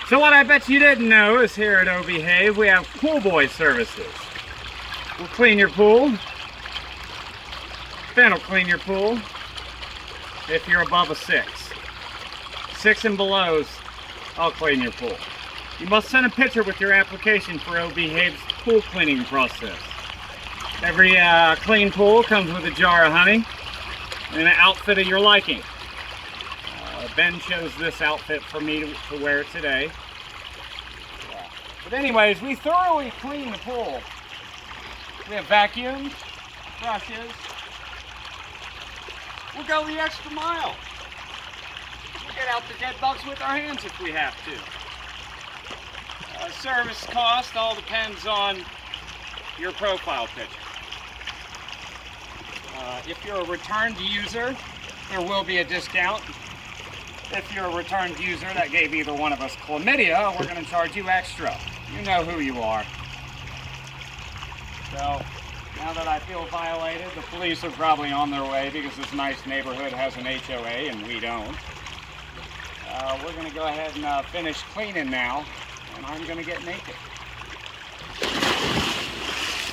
So what I bet you didn't know is here at O'Behave we have pool boy services. We'll clean your pool. Ben will clean your pool if you're above a 6. 6 and belows, I'll clean your pool. You must send a picture with your application for O'Behave's pool cleaning process. Every clean pool comes with a jar of honey and an outfit of your liking. Ben chose this outfit for me to wear today. Yeah. But anyways, we thoroughly clean the pool. We have vacuums, brushes. We'll go the extra mile. We'll get out the dead bugs with our hands if we have to. Service cost all depends on your profile picture. If you're a returned user, there will be a discount. If you're a returned user that gave either one of us chlamydia, we're going to charge you extra. You know who you are. So, now that I feel violated, the police are probably on their way because this nice neighborhood has an HOA and we don't. We're going to go ahead and finish cleaning now, and I'm going to get naked.